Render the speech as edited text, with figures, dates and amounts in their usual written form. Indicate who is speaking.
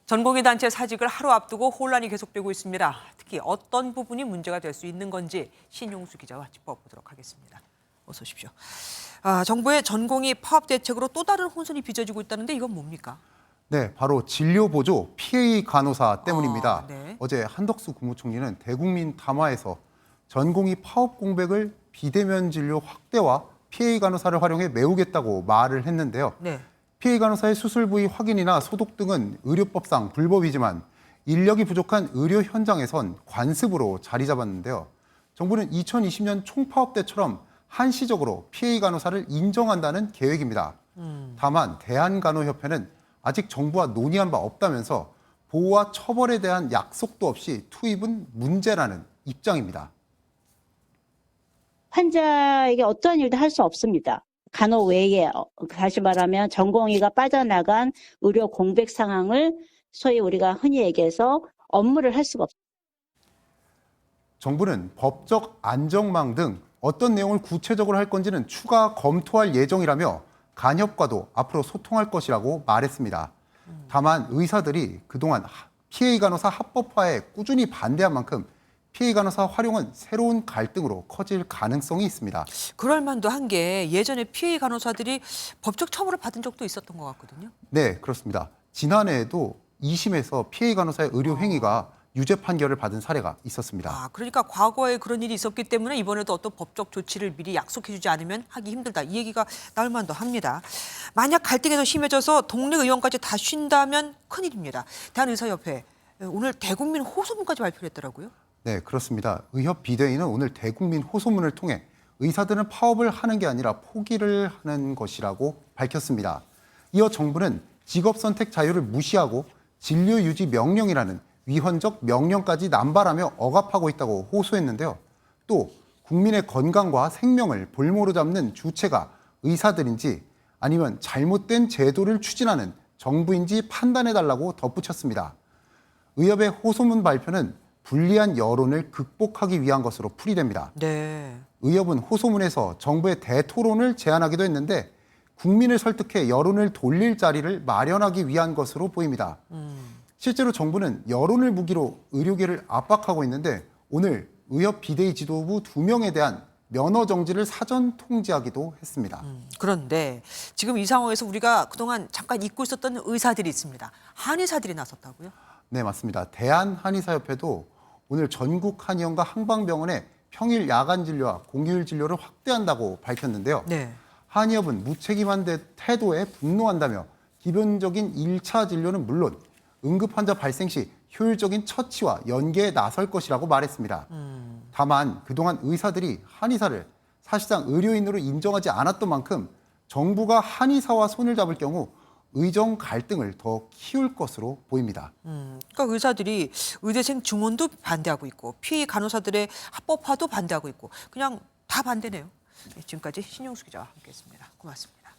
Speaker 1: 전공의 단체 사직을 하루 앞두고 혼란이 계속되고 있습니다. 특히 어떤 부분이 문제가 될 수 있는 건지 신용수 기자와 짚어보도록 하겠습니다. 어서 오십시오. 정부의 전공의 파업 대책으로 또 다른 혼선이 빚어지고 있다는데 이건 뭡니까?
Speaker 2: 네, 바로 진료보조 PA 간호사 때문입니다.
Speaker 1: 네.
Speaker 2: 어제 한덕수 국무총리는 대국민 담화에서 전공의 파업 공백을 비대면 진료 확대와 PA 간호사를 활용해 메우겠다고 말을 했는데요.
Speaker 1: 네.
Speaker 2: PA 간호사의 수술 부위 확인이나 소독 등은 의료법상 불법이지만 인력이 부족한 의료 현장에선 관습으로 자리 잡았는데요. 정부는 2020년 총파업 때처럼 한시적으로 PA 간호사를 인정한다는 계획입니다. 다만 대한간호협회는 아직 정부와 논의한 바 없다면서 보호와 처벌에 대한 약속도 없이 투입은 문제라는 입장입니다.
Speaker 3: 환자에게 어떠한 일도 할 수 없습니다. 간호 외에 다시 말하면 전공의가 빠져나간 의료 공백 상황을 소위 우리가 흔히 얘기해서 업무를 할 수가 없습니다.
Speaker 2: 정부는 법적 안정망 등 어떤 내용을 구체적으로 할 건지는 추가 검토할 예정이라며 간협과도 앞으로 소통할 것이라고 말했습니다. 다만 의사들이 그동안 PA 간호사 합법화에 꾸준히 반대한 만큼 PA 간호사 활용은 새로운 갈등으로 커질 가능성이 있습니다.
Speaker 1: 그럴 만도 한 게 예전에 PA 간호사들이 법적 처벌을 받은 적도 있었던 것 같거든요.
Speaker 2: 네, 그렇습니다. 지난해에도 2심에서 PA 간호사의 의료 행위가 유죄 판결을 받은 사례가 있었습니다.
Speaker 1: 그러니까 과거에 그런 일이 있었기 때문에 이번에도 어떤 법적 조치를 미리 약속해주지 않으면 하기 힘들다. 이 얘기가 나올 만도 합니다. 만약 갈등이 더 심해져서 동네 의원까지 다 쉰다면 큰일입니다. 대한의사협회 오늘 대국민 호소문까지 발표했더라고요.
Speaker 2: 네, 그렇습니다. 의협 비대위는 오늘 대국민 호소문을 통해 의사들은 파업을 하는 게 아니라 포기를 하는 것이라고 밝혔습니다. 이어 정부는 직업 선택 자유를 무시하고 진료 유지 명령이라는 위헌적 명령까지 남발하며 억압하고 있다고 호소했는데요. 또 국민의 건강과 생명을 볼모로 잡는 주체가 의사들인지 아니면 잘못된 제도를 추진하는 정부인지 판단해달라고 덧붙였습니다. 의협의 호소문 발표는 불리한 여론을 극복하기 위한 것으로 풀이됩니다.
Speaker 1: 네.
Speaker 2: 의협은 호소문에서 정부의 대토론을 제안하기도 했는데 국민을 설득해 여론을 돌릴 자리를 마련하기 위한 것으로 보입니다. 실제로 정부는 여론을 무기로 의료계를 압박하고 있는데 오늘 의협 비대위 지도부 2명에 대한 면허 정지를 사전 통지하기도 했습니다.
Speaker 1: 그런데 지금 이 상황에서 우리가 그동안 잠깐 잊고 있었던 의사들이 있습니다. 한의사들이 나섰다고요?
Speaker 2: 네, 맞습니다. 대한한의사협회도 오늘 전국 한의원과 한방병원에 평일 야간 진료와 공휴일 진료를 확대한다고 밝혔는데요.
Speaker 1: 네.
Speaker 2: 한의협은 무책임한 태도에 분노한다며 기본적인 1차 진료는 물론 응급 환자 발생 시 효율적인 처치와 연계에 나설 것이라고 말했습니다. 다만 그동안 의사들이 한의사를 사실상 의료인으로 인정하지 않았던 만큼 정부가 한의사와 손을 잡을 경우 의정 갈등을 더 키울 것으로 보입니다.
Speaker 1: 그러니까 의사들이 의대생 증원도 반대하고 있고 PA 간호사들의 합법화도 반대하고 있고 그냥 다 반대네요. 지금까지 신용수 기자와 함께했습니다. 고맙습니다.